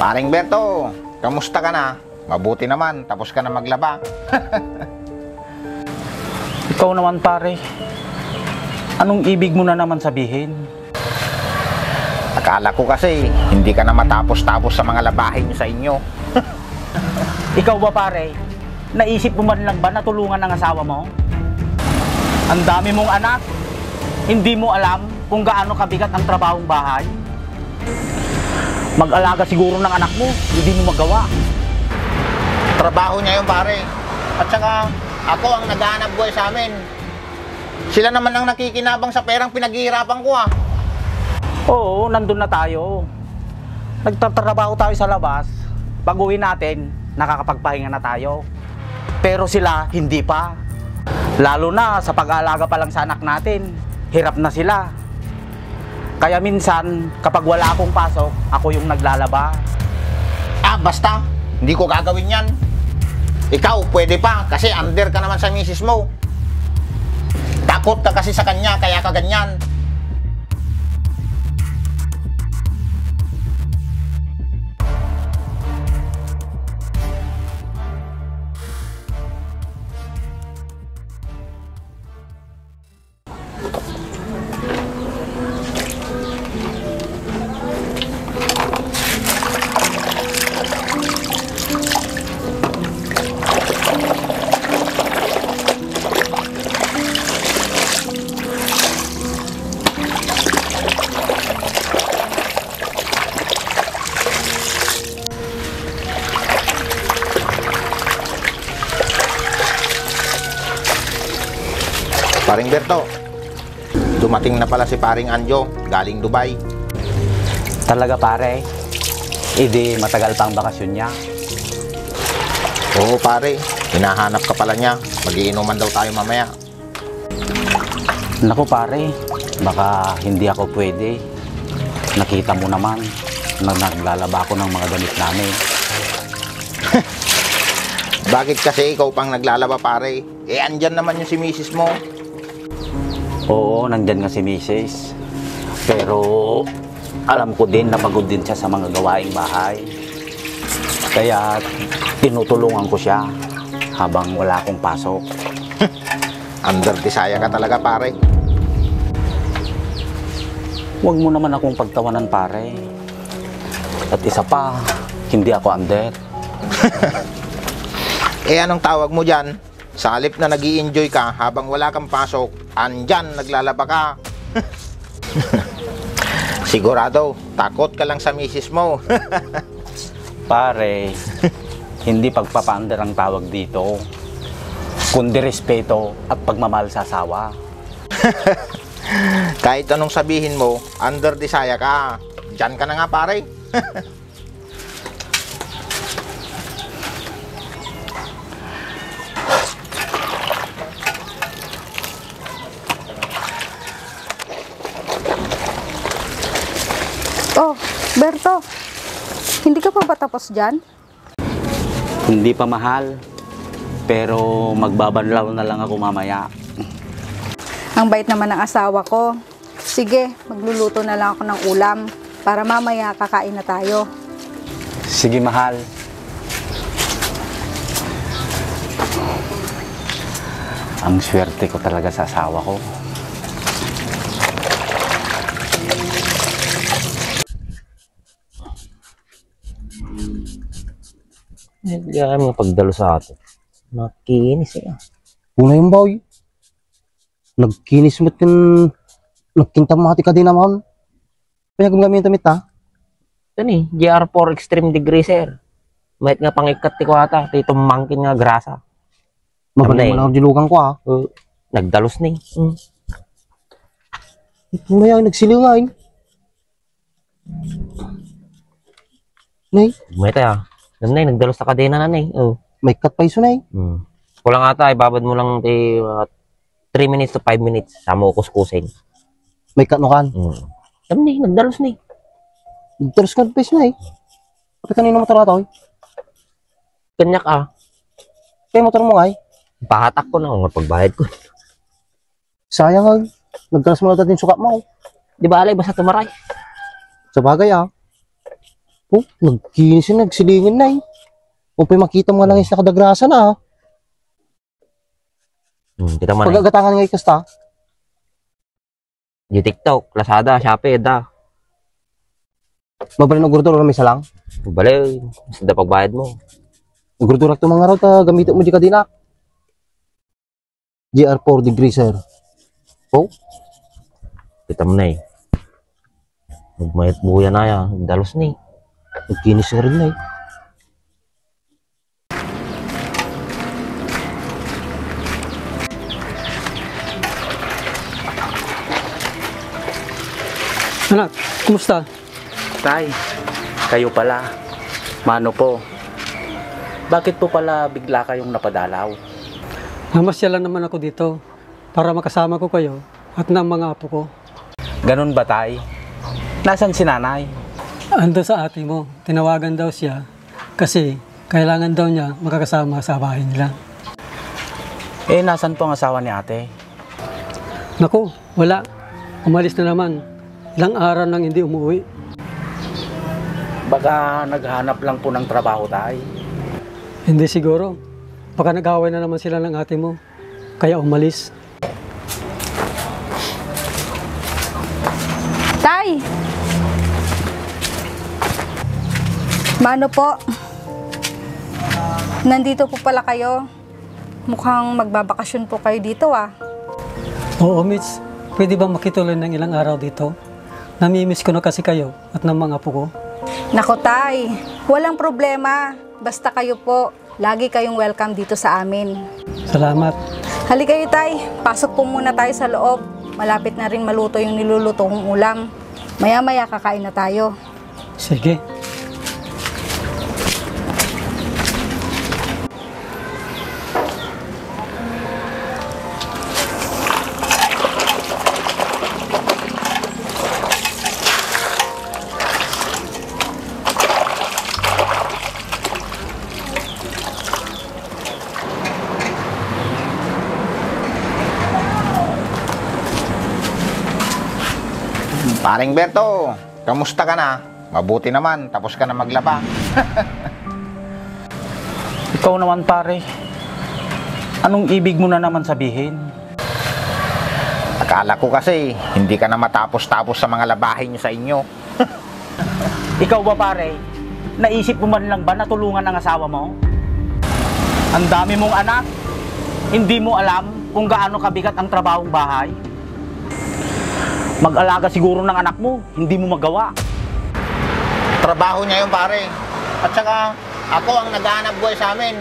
Paring Berto, kamusta ka na? Mabuti naman, tapos ka na maglaba. Ikaw naman pare, anong ibig mo na naman sabihin? Akala ko kasi, hindi ka na matapos-tapos sa mga labahin nyo sa inyo. Ikaw ba pare, naisip mo man lang ba na tulungan ang asawa mo? Ang dami mong anak, hindi mo alam kung gaano kabigat ang trabahong bahay? Mag-alaga siguro ng anak mo, hindi mo magawa. Trabaho niya yung pare. At saka, ako ang naghahanap buhay sa amin. Sila naman ang nakikinabang sa perang pinaghihirapan ko ah. Oo, nandun na tayo. Nagtatrabaho tayo sa labas. Pag uwi natin, nakakapagpahinga na tayo. Pero sila, hindi pa. Lalo na sa pag-aalaga pa lang sa anak natin, hirap na sila. Kaya minsan, kapag wala akong pasok, ako yung naglalaba. Ah, basta. Hindi ko gagawin yan. Ikaw, pwede pa, kasi under ka naman sa misis mo. Takot ka kasi sa kanya, kaya ka ganyan. Paring Berto, dumating na pala si Paring Anjo, galing Dubai. Talaga pare, hindi matagal pang bakasyon niya. Oo pare, hinahanap ka pala niya. Magiinuman daw tayo mamaya. Naku pare, baka hindi ako pwede. Nakita mo naman na naglalaba ako ng mga damit namin. Bakit kasi ikaw pang naglalaba pare? Eh andyan naman yung si misis mo. Oo, nandyan nga si Mrs. Pero alam ko din na pagod din siya sa mga gawaing bahay. Kaya tinutulungan ko siya habang wala akong pasok. Under desire ka talaga pare. Huwag mo naman akong pagtawanan pare. At isa pa, hindi ako under. Eh anong tawag mo dyan? Sa halip na nag-i-enjoy ka habang wala kang pasok, andyan naglalaba ka. Sigurado, takot ka lang sa misis mo. Pare, hindi pagpapaandar ang tawag dito, kundi respeto at pagmamahal sa asawa. Kahit anong sabihin mo, under desire ka. Diyan ka na nga pare. Oh, Berto, hindi ka pa ba tapos dyan? Hindi pa mahal, pero magbabanlaw na lang ako mamaya. Ang bait naman ng asawa ko. Sige, magluluto na lang ako ng ulam para mamaya kakain na tayo. Sige mahal. Ang swerte ko talaga sa asawa ko. Hindi kami nga pagdalo sa ato. Nakikinis eh. Una yung boy. Nagkinis mo't yung nagkintamati ka din naman. Kaya gumagamit damit ha? Ito ni, GR4 Extreme Degree sir. Mahit nga pangikat ko ata. Ito mangkin nga grasa. Magaling mo lang dilugan ko ha. Nagdalos ni. Maya nagsilingain. Nay, Mahit ah. Nanay, nagdalos sa kadena nanay. may cut pa iso nay. Kulang ata, ibabad mo lang 3 minutes to 5 minutes. Sama ko kuskusin. May cut no kan. Ni, nagdalos ni. Terus ka pa iso nay. Kapag kanino motor ato? Kanyak ah. Kaya motor mo ay. Pahatak ko na kung pagbayad ko. Sayang ay. Nagkalas mo na dating sukat mo. Di ba alay, basta tumaray. Sa bagay ah. Oh, nagkinis yun, nagsilingin na eh. Kung pa makita mo nga lang is nakadagrasa na ha. Kita mo na. Pagagatangan nga ikasta. Di TikTok, Lazada, Shopee, da. Mabalin ng gurdura may salang. Balay, basta pagbayad mo. Ang gurdura ito mga raw, gamitin mo di ka dinak. GR4 degreaser. Oh, Kita mo na eh. Magmayat buya na yan. Dalos na eh. nagkinis na rin na eh. Anak, kumusta? Tay, kayo pala. Mano po? Bakit po pala bigla kayong napadalaw? Namasya lang naman ako dito para makasama ko kayo at ng mga apo ko. Ganun ba, Tay? Nasaan si nanay? Ando sa ate mo, tinawagan daw siya kasi kailangan daw niya makakasama sa bahay nila. Eh, nasan po ang asawa ni ate? Naku, wala. Umalis na naman. Ilang araw nang hindi umuwi. Baka naghanap lang po ng trabaho, Tay. Hindi siguro. Baka nag-away na naman sila ng ate mo. Kaya umalis. Tay! Mano po? Nandito po pala kayo. Mukhang magbabakasyon po kayo dito ah. Oo, Mitch. Pwede ba makituloy ng ilang araw dito? Namimiss ko na kasi kayo at ng mga apo ko. Nako Tay, walang problema. Basta kayo po, lagi kayong welcome dito sa amin. Salamat. Halika kayo Tay, pasok po muna tayo sa loob. Malapit na rin maluto yung niluluto kong ulam. Maya-maya kakain na tayo. Sige. Paring Berto, kamusta ka na? Mabuti naman, tapos ka na maglaba. Ikaw naman, pare. Anong ibig mo na naman sabihin? Akala ko kasi, hindi ka na matapos-tapos sa mga labahin niyo sa inyo. Ikaw ba, pare? Naisip mo man lang ba na tulungan ang asawa mo? Ang dami mong anak. Hindi mo alam kung gaano kabigat ang trabahong bahay. Mag-alaga siguro ng anak mo, hindi mo magawa. Trabaho niya yun, pare. At saka, ako ang naghahanap buhay sa amin.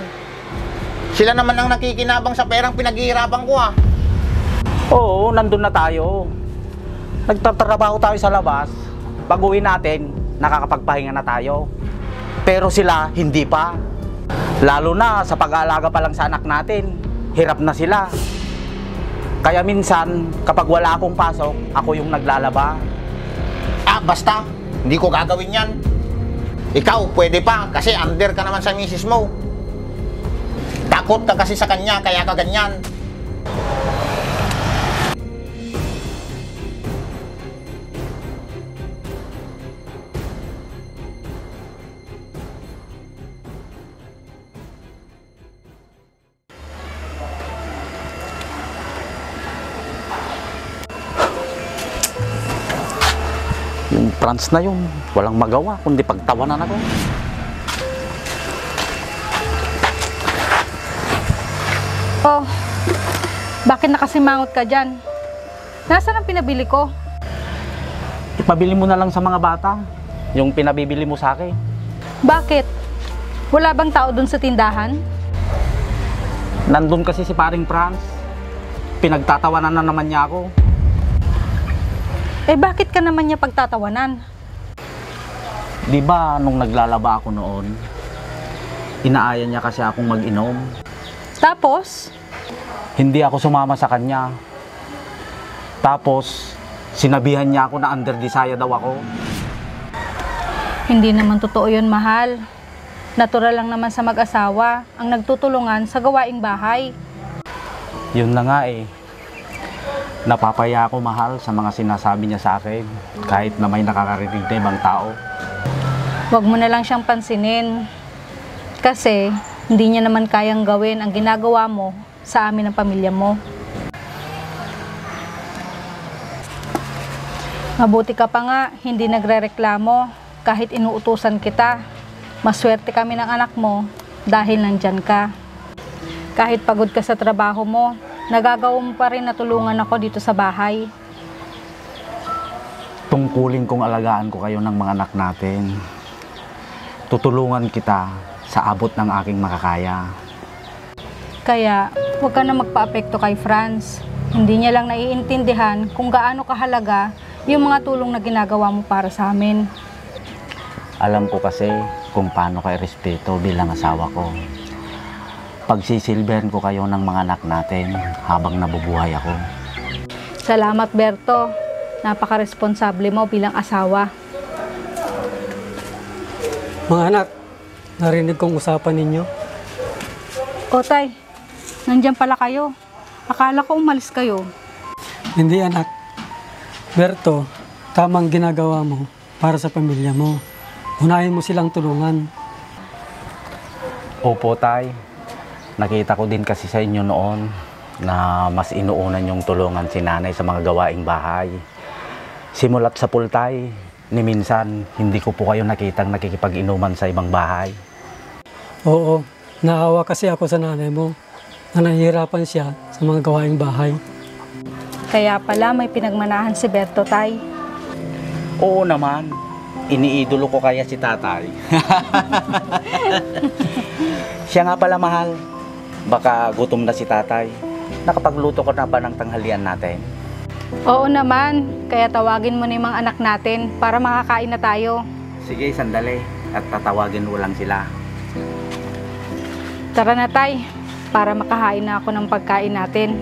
Sila naman ang nakikinabang sa perang pinaghihirapan ko, ah. Oo, nandun na tayo. Nagtatrabaho tayo sa labas. Pag-uwi natin, nakakapagpahinga na tayo. Pero sila, hindi pa. Lalo na sa pag-aalaga pa lang sa anak natin, hirap na sila. Kaya minsan, kapag wala akong pasok, ako yung naglalaba. Ah, basta. Hindi ko gagawin yan. Ikaw, pwede pa, kasi under ka naman sa misis mo. Takot ka kasi sa kanya, kaya ka ganyan. Yung trans na yun, walang magawa, kundi pagtawanan ako. Oh, bakit nakasimangot ka dyan? Nasaan ang pinabili ko? Ipabili mo na lang sa mga bata, yung pinabibili mo sa akin. Bakit? Wala bang tao dun sa tindahan? Nandun kasi si paring Franz. Pinagtatawanan na naman niya ako. Eh bakit ka naman niya pagtatawanan? Di ba nung naglalaba ako noon, inaaya niya kasi akong mag-inom. Tapos? Hindi ako sumama sa kanya. Tapos, sinabihan niya ako na under-desire daw ako. Hindi naman totoo yun, mahal. Natural lang naman sa mag-asawa ang nagtutulungan sa gawaing bahay. Yun na nga eh. Napapaya ako, mahal, sa mga sinasabi niya sa akin, kahit na may nakakarinig na ibang tao. Huwag mo na lang siyang pansinin. Kasi hindi niya naman kayang gawin ang ginagawa mo sa amin ng pamilya mo. Mabuti ka pa nga, hindi nagrereklamo kahit inuutusan kita. Maswerte kami ng anak mo dahil nandyan ka. Kahit pagod ka sa trabaho mo, nagagawa mo pa rin na tulungan ako dito sa bahay. Tungkulin kong alagaan ko kayo ng mga anak natin. Tutulungan kita sa abot ng aking makakaya. Kaya, huwag ka na magpa-apekto kay Franz. Hindi niya lang naiintindihan kung gaano kahalaga yung mga tulong na ginagawa mo para sa amin. Alam ko kasi kung paano kayo respeto bilang asawa ko. Pagsisilbihan ko kayo ng mga anak natin habang nabubuhay ako. Salamat, Berto. Napaka-responsable mo bilang asawa. Mga anak, narinig kong usapan ninyo. O tay, nandyan pala kayo. Akala ko umalis kayo. Hindi anak. Berto, tamang ginagawa mo para sa pamilya mo. Unahin mo silang tulungan. Opo, tay. Nakita ko din kasi sa inyo noon na mas inuunan yung tulungan si nanay sa mga gawaing bahay. Simulat sa pultay, ni minsan hindi ko po kayo nakitang nakikipag-inuman sa ibang bahay. Oo, naawa kasi ako sa nanay mo na nahihirapan siya sa mga gawaing bahay. Kaya pala may pinagmanahan si Berto, tay. Oo naman, iniidolo ko kaya si tatay. Siya nga pala, mahal. Baka gutom na si tatay. Nakapagluto ko na ba ng tanghalian natin? Oo naman, kaya tawagin mo na yung mga anak natin para makakain na tayo. Sige, sandali. At tatawagin mo lang sila. Tara na tay, para makahain na ako ng pagkain natin.